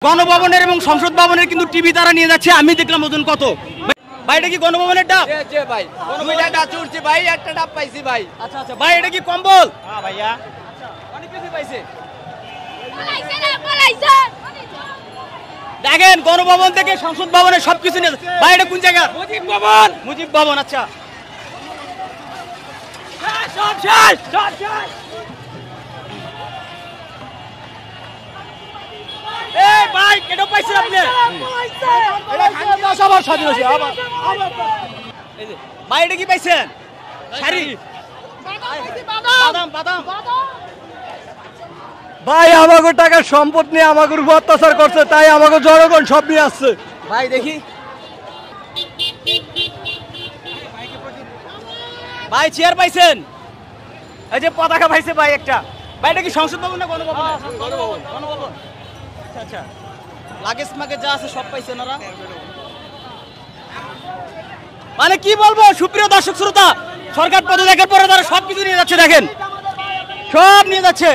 গণভবনের এবং সংসদ ভবনের কিন্তু টিভি তারা নিয়ে যাচ্ছে। আমি দেখলাম ওজন কত ভাই, এটা কি গণভবনের ডাব? ভাই চুরছি ভাই, একটা ডাব পাইছি ভাই। আচ্ছা আচ্ছা ভাই, এটা কি কম্বল? হ্যাঁ ভাইয়া, অনেক কিছু পাইছে। দেখেন গণভবন থেকে সংসদ ভবনের সবকিছু নিয়ে ভাই। এটা কোন জায়গা? মুজিব ভবন। মুজিব ভবন, আচ্ছা। সব শেষ, সব শেষ। এই ভাই কেন পাইছেন আপনি? সবার স্বাধীন হয়েছে আবার। ভাই এটা কি পাইছেন? শাড়ি, বাদাম বাদাম। ভাই আমাকে টাকার সম্পদ নিয়ে আমাকে উপর অত্যাচার করছে, তাই আমাকে জনগণ সব নিয়ে আসছে। ভাই দেখি ভাই চেয়ার পাইছেন? এই যে পতাকা পাইছে ভাই একটা। ভাই এটা কি সংসদ ভবন না গণভবন? গণভবন, গণভবন। আচ্ছা আচ্ছা, লাগেজ মাগেজ যা আছে সব পাইছেন ওরা। মানে কি বলবো সুপ্রিয় দর্শক শ্রোতা, সরকার পদত্যাগের পরে তারা সবকিছু নিয়ে যাচ্ছে। দেখেন সব নিয়ে যাচ্ছে।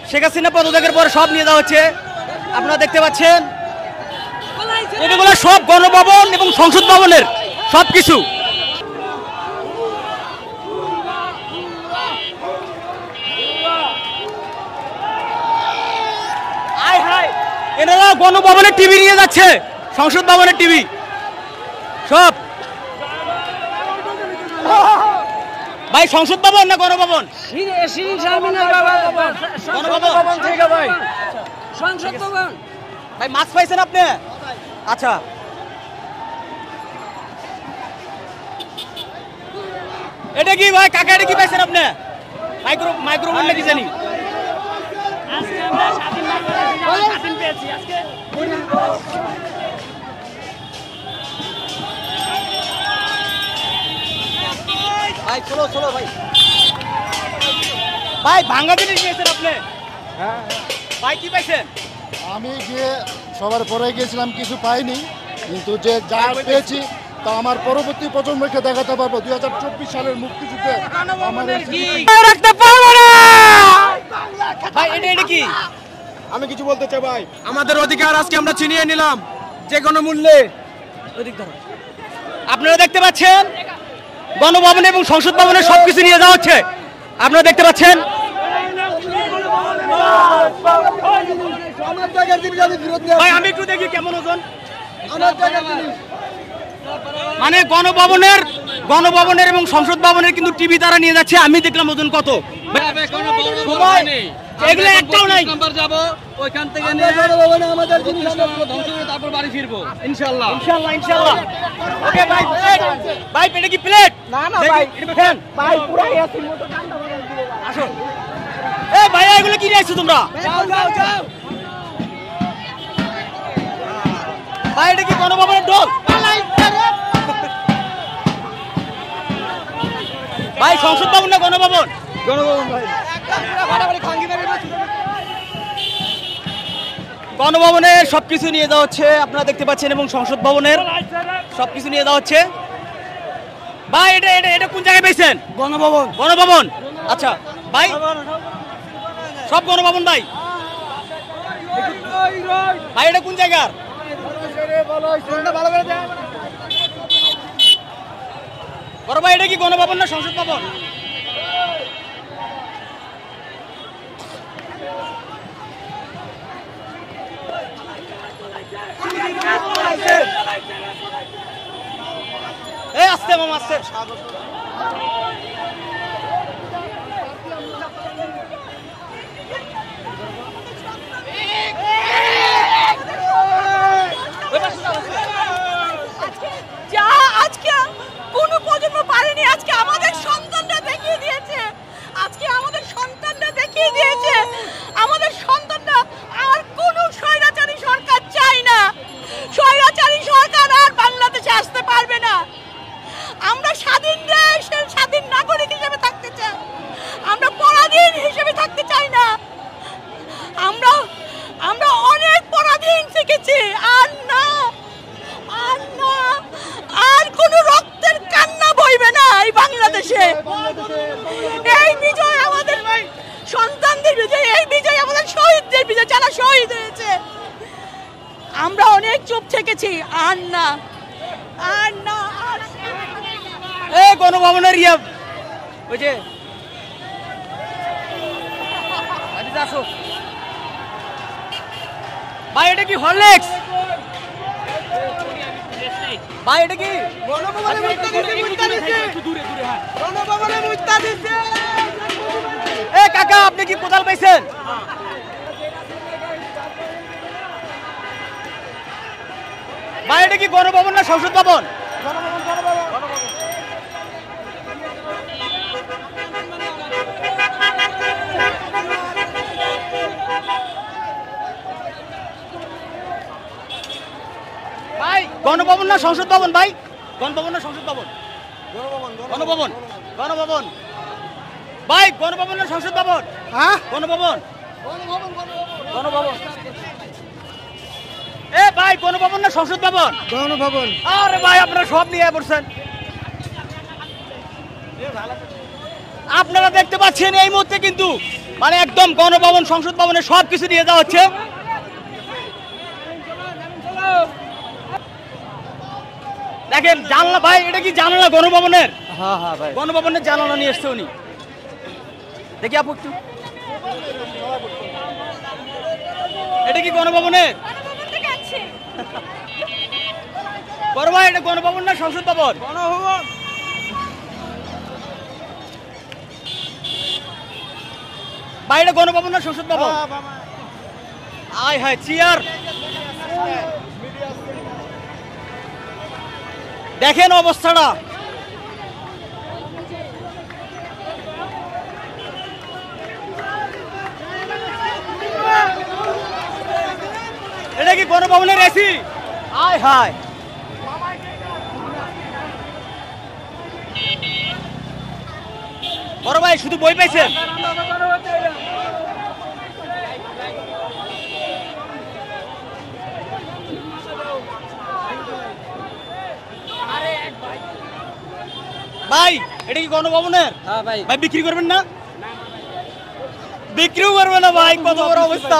শেখ হাসিনা পদত্যাগের পরে সব নিয়ে যাওয়া হচ্ছে। আপনারা দেখতে পাচ্ছেন এগুলো সব গণভবন এবং সংসদ ভবনের সবকিছু। এনারা গণভবনের টিভি নিয়ে যাচ্ছে, সংসদ ভবনের টিভি সব। ভাই সংসদ ভবন না গণভবন? ভাই মাছ পাইছেন আপনি? আচ্ছা এটা কি ভাই কাকা, এটা কি পাইছেন আপনি? মাইক্রোফোন নাকি জানি। ভাই চলো চলো ভাই। ভাই ভাঙ্গা জিনিস নিয়েছেন আপনি? হ্যাঁ ভাই কি পাইছেন? আমি গিয়ে সবার পরে গিয়েছিলাম, কিছু পাইনি, কিন্তু যে যা পেয়েছি তা আমার পরবর্তী প্রজন্মকে দেখাতে পারবো। 2024 সালের মুক্তিযুদ্ধে আমাদের রাখতে পারবো না ভাই। এটা কি? আমি কিছু বলতে চাই ভাই, আমাদের অধিকার আজকে আমরা ছিনিয়ে নিলাম যে কোনো মূল্যে। আপনারা দেখতে পাচ্ছেন গণভবন এবং সংসদ ভবনের সবকিছু নিয়ে যাওয়া হচ্ছে। আপনারা দেখতে পাচ্ছেন ভাই, আমি একটু দেখি কেমন ওজন। মানে গণভবনের এবং সংসদ ভবনের কিন্তু টিভি তারা নিয়ে যাচ্ছে। আমি দেখলাম ওজন কত। এগুলো একটাও নাই। ওইখান থেকে নিয়ে আমাদের জিনিস ধ্বংস করে তারপর বাড়ি ফিরবো ইনশাআল্লাহ। ইনশাআল্লাহ ইনশাআল্লাহ। ওকে ভাই, ভাই এটা কি প্লেট? না না ভাই, এটা ফ্যান ভাই পুরাই আছে মোটো ঠান্ডা করে দিও। আসো। এই ভাই এগুলো কি নিয়ে আসছো তোমরা? যাও যাও যাও ভাই এটা কি গণভবনের ঢোল? ভাই সংসদ ভবন না গণভবন? গণভবন ভাই। গণভবনের সবকিছু নিয়ে যাওয়া হচ্ছে, আপনারা দেখতে পাচ্ছেন, এবং সংসদ ভবনের সবকিছু নিয়ে যাওয়া হচ্ছে। ভাই এটা এটা এটা কোন জায়গায় পেয়েছেন? গণভবন। গণভবন, আচ্ছা ভাই সব গণভবন। ভাই ভাই এটা কোন জায়গার? বড় ভাই এটা কি গণভবন না সংসদ ভবন? এই আসতে মামা আসতে। যা আজকে কোনো প্রজন্ম পারেনি, আজকে আমাদের সন্তানরা দেখিয়ে দিয়েছে। আজকে আমাদের সন্তানরা দেখিয়ে দিয়েছে আমাদের সন্তানরা আর কোনো স্বৈরাচারী সরকার চায় না। স্বৈরাচারী সরকার আর বাংলাদেশে আসতে পারবে না। আমরা স্বাধীন দেশের স্বাধীন নাগরিক হিসেবে আমরা অনেক চুপ থেকেছি, আর না, আর না, আর এই গণভবনের ইয়ে ওই যে আসো ভাই, এটা কি হরলিক্স? ভাই এটা কি এ কাকা, আপনি কি কোদাল পাইছেন? ভাই এটা কি গণভবন না সংসদ ভবন? ভাই গণভবন না সংসদ ভবন? ভাই গণভবন না সংসদ ভবন? গণভবন, গণভবন। ভাই গণভবন না সংসদ ভবন? হ্যাঁ গণভবন, গণভবন। এ ভাই গণভবন না সংসদ ভবন? গণভবন। আরে ভাই আপনারা সব নিয়ে পড়ছেন। আপনারা দেখতে পাচ্ছেন এই মুহূর্তে কিন্তু মানে একদম গণভবন সংসদ ভবনে সবকিছু নিয়ে যাওয়া হচ্ছে। দেখেন জানলা, ভাই এটা কি জানালা গণভবনের? হ্যাঁ হ্যাঁ ভাই, গণভবনের জানালা নিয়ে এসছে উনি। দেখি আপু একটু, এটা কি গণভবনের? বড় ভাই এটা গণভবন না সংসদ ভবন? গণভবন। ভাই এটা গণভবন না সংসদ ভবন? আয় হায় চেয়ার দেখেন অবস্থাটা। এটা কি গণভবনের এসি? আয় হায়, বড় ভাই শুধু বই পাইছেন? ভাই এটা কি গণভবনের? হ্যাঁ ভাই। ভাই বিক্রি করবেন না? বিক্রিও করবে না ভাই, কত বড় অবস্থা।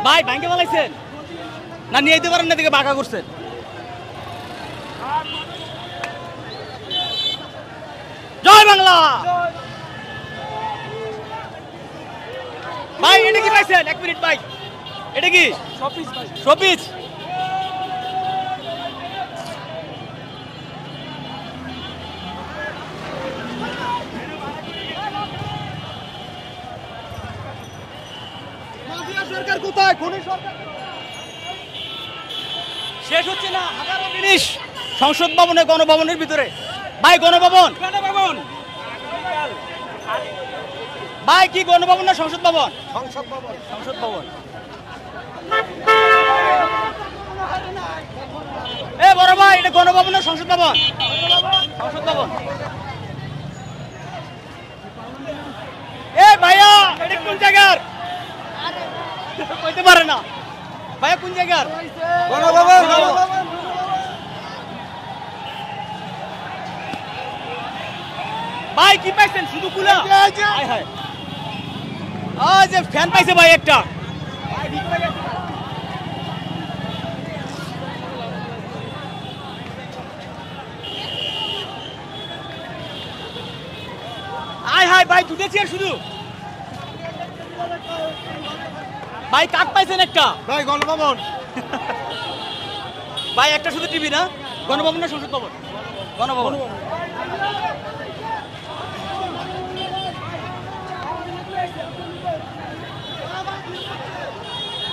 ভাই ব্যাংকে বলাইছেন না, নিয়ে যেতে পারেন না, দিকে বাঁকা করছেন। জয় বাংলা। ভাই এটা কি পাইছেন? এক মিনিট ভাই, এটা কি শোপিস? সরকার কোথায়? খনি সরকার শেষ হচ্ছে না, হাজারো জিনিস সংসদ ভবনে গণভবনের ভিতরে। ভাই গণভবন, গণভবন। ভাই কি গণভবন না সংসদ ভবন? সংসদ ভবন। সংসদ ভবন। এ বড় ভাই এটা গণভবন না সংসদ ভবন? সংসদ ভবন। এ ভাইয়া এটা কোন জায়গার? কইতে পারে না ভাইয়া, কোন জায়গার? গণভবন। ভাই কি পাইছেন? শুধু কুলা? হায় হায়, ওই যে ফ্যান পাইছে ভাই একটা। আয় হায় ভাই, দুটো চেয়ার শুধু। ভাই কাঠ পাইছেন একটা? ভাই গণভবন। ভাই একটা শুধু টিভি না? গণভবন না সংসদ ভবন? গণভবন।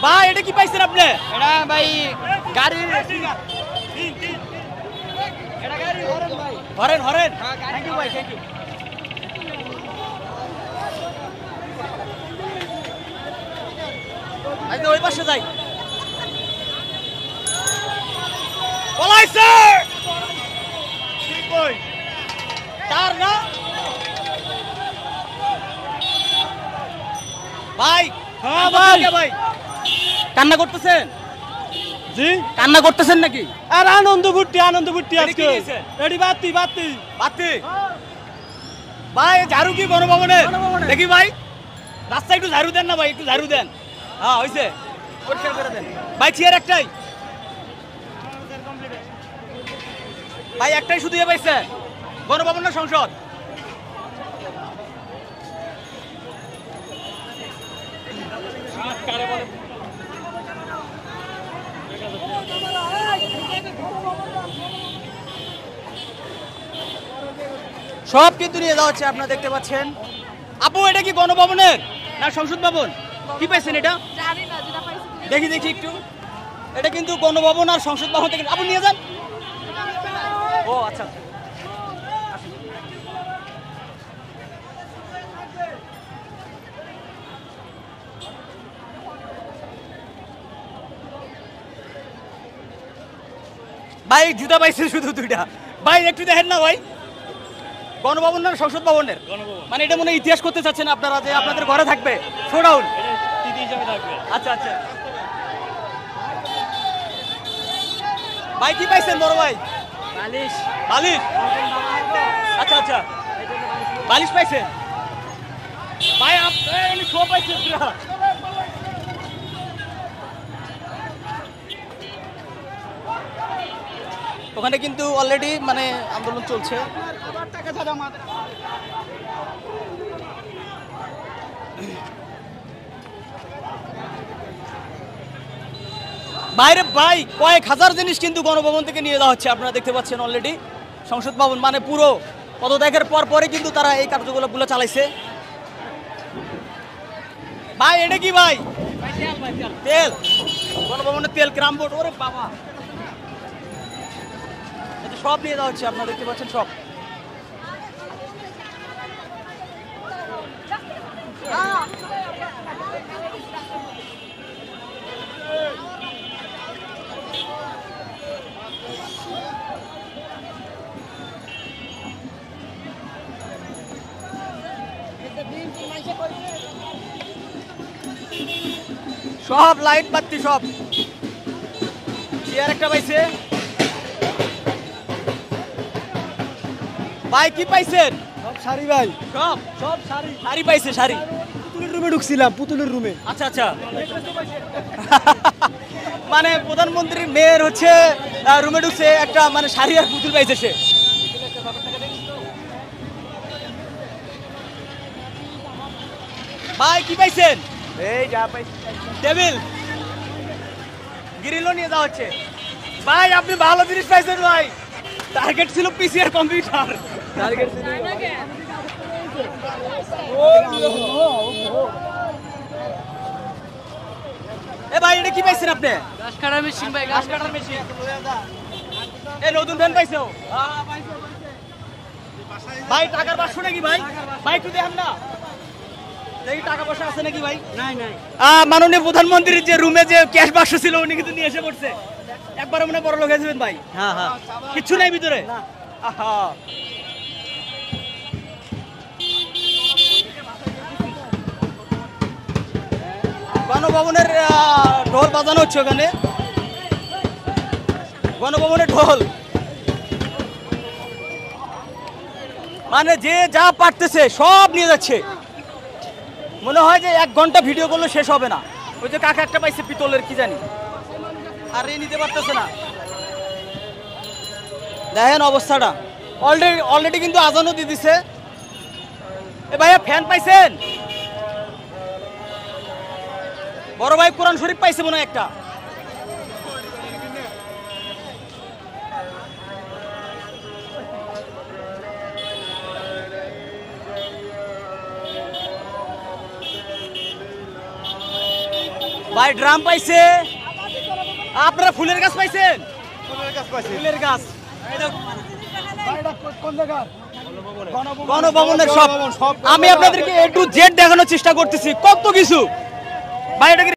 ভাই এটা কি পাইছেন আপনি? এটা ভাই গাড়ি। হরেন হরেন, থ্যাংক ইউ ভাই, থ্যাংক ইউ। আচ্ছা ওই পাশে যাই। পলাইছে কই তার না ভাই? হ্যাঁ ভাই। ভাই কান্না করতেছেন? জি, কান্না করতেছেন নাকি? আর আনন্দ ফুর্তি এটা আজকে। কি দিয়েছে? এডি বাতি বাতি। বাতি ভাই, ঝাড়ু কি গণভবনে? দেখি ভাই রাস্তা একটু ঝাড়ু দেন না ভাই, একটু ঝাড়ু দেন। হ্যাঁ হয়েছে, পরিষ্কার করে দেন ভাই। চেয়ার একটাই ভাই, একটাই শুধু ইয়ে পাইছে, গণভবন না সংসদ? সব কিন্তু নিয়ে যাওয়া হচ্ছে, আপনারা দেখতে পাচ্ছেন। আপু এটা কি গণভবনের না সংসদ ভবন? কি পাইছেন এটা? জানি না, যেটা পাইছি দেখি দেখি একটু। এটা কিন্তু গণভবন আর সংসদ ভবন থেকে। আপু নিয়ে যান। ও আচ্ছা, ভাই জুতা পাইছে শুধু দুইটা। ভাই একটু দেখেন না ভাই, গণভবন না সংসদ ভবনের? মানে এটা মনে হয় ইতিহাস করতে চাচ্ছেন আপনারা, যে আপনাদের ঘরে থাকবে শোডাউন। আচ্ছা আচ্ছা ভাই, কি পাইছেন বড় ভাই? বালিশ। বালিশ, আচ্ছা আচ্ছা, বালিশ পাইছেন ভাই? আপনি শো পাইছেন? ওখানে কিন্তু অলরেডি মানে আন্দোলন চলছে। বাইরে ভাই কয়েক হাজার জিনিস কিন্তু গণভবন থেকে নিয়ে যাওয়া হচ্ছে, আপনারা দেখতে পাচ্ছেন অলরেডি। সংসদ ভবন মানে পুরো পদত্যাগের পর পরে কিন্তু তারা এই কার্যকলাপগুলো চালাইছে। ভাই এটা কি ভাই? তেল, গণভবনের তেল, গ্রাম বোর্ড। ওরে বাবা, এটা সব নিয়ে যাওয়া হচ্ছে, আপনারা দেখতে পাচ্ছেন সব। সব লাইট বাতি সব। চেয়ার একটা পাইছে ভাই, কি পাইছেন? সব শাড়ি ভাই, সব সব শাড়ি। শাড়ি পাইছে, শাড়ি। পুতুলের রুমে ঢুকছিলাম, পুতুলের রুমে। আচ্ছা আচ্ছা মানে প্রধানমন্ত্রীর মেয়ের হচ্ছে রুমে ঢুকছে, একটা মানে শাড়ি আর পুতুল পাইছে সে। ভাই কি পাইছেন? এই যা পাইছি। টেবিল, গ্রিলও নিয়ে যাওয়া হচ্ছে। ভাই আপনি ভালো জিনিস পাইছেন ভাই। টার্গেট ছিল পিসি আর কম্পিউটার। টার্গেট ছিল এ ভাই, এটা কি পাইছেন আপনি? ঘাস কাটার মেশিন ভাই, ঘাস কাটার মেশিন। এই নতুন ফ্যান পাইছো? ভাই টাকার বাক্স নাকি ভাই? ভাই একটু দেখেন না, দেখি টাকা পয়সা আছে নাকি ভাই? নাই নাই। মাননীয় প্রধানমন্ত্রীর যে রুমে যে ক্যাশ বাক্স ছিল উনি কিন্তু নিয়ে এসে পড়ছে। একবার মনে বড় লোক হয়েছিলেন ভাই। হ্যাঁ হ্যাঁ, কিচ্ছু নাই ভিতরে। আহা, গণভবনের ঢোল বাজানো হচ্ছে ওখানে, গণভবনের ঢোল। মানে যে যা পারতেছে সব নিয়ে যাচ্ছে। মনে হয় যে 1 ঘন্টা ভিডিও করলে শেষ হবে না। ওই যে কাকা একটা পাইছে পিতলের, কি জানি, আর এই নিতে পারতেছে না। দেখেন অবস্থাটা, অলরেডি কিন্তু আজানও দিয়ে দিছে। এ ভাইয়া ফ্যান পাইছেন? বড় ভাই কোরআন শরীফ পাইছে মনে হয় একটা। ভাই ড্রাম পাইছে। আপনারা ফুলের গাছ পাইছেন? ফুলের গাছ গণভবনের সব। আমি আপনাদেরকে A to Z দেখানোর চেষ্টা করতেছি, কত কিছু ভাই। এটা